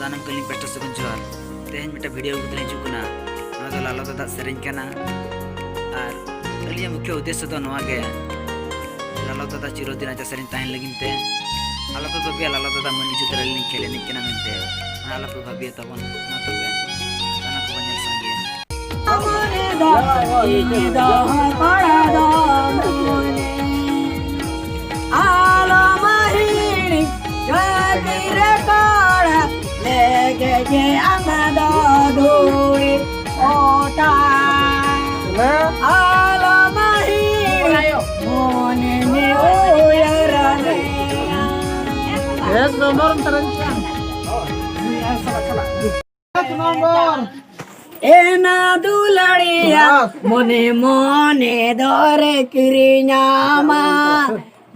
सानम कली पेस्ट सगुन जोहार तेहन मिटा वीडियो को तले चुकना ना लालो दादा सेरेंज करना और अलिया मुख्य उद्देश्य तो नवा गे लालो दादा चिरोदिन आचा सेरेंज ताहन लगिनते आला तो तबे लालो दादा मन निजु तरह लिंक खेले निकना मिनते आला तो भाबिया तबन ना तबे ताना को बनेल संगे amore do ini do para do mone alo mahini jatire kara lege je amado duri ota alo mahini mone me oyarane एक नंबर तरंचा एक नंबर एना दुलड़िया मने मने दरे किरियामा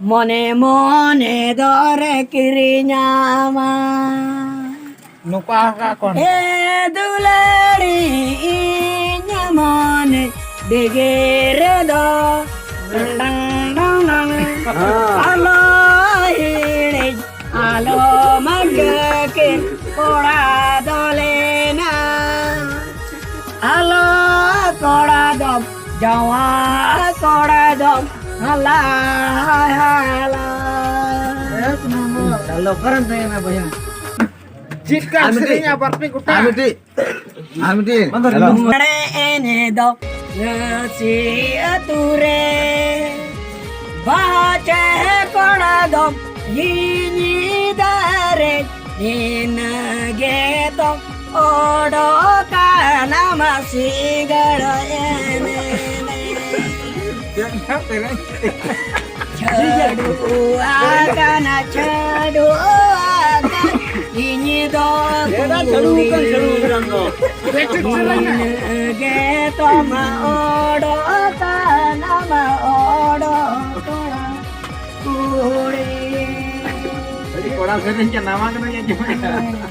मने मने दरे किरियामा नुका का कौन ए दुलड़ी इन्या मने डिगेरे दो आलो हिड़े आलो मगके कोड़ा दोलेना आलो कोड़ा दम जवा कोड़ा दम हला हला एक नंबर चलो करन दे ना भैया जिसका श्रेया पर पे गुटा आमिटी मरे एने दो यसी अतुरे बाचे कोड़ा दम यिनी दारे निनगे तो ओडो काना मासिगड़ एने छड़ू आकाना छड़ू आका इनी दो गे तो मा ओडो काना मा ओडो कुड़े कोड़ा से नामा करना क्या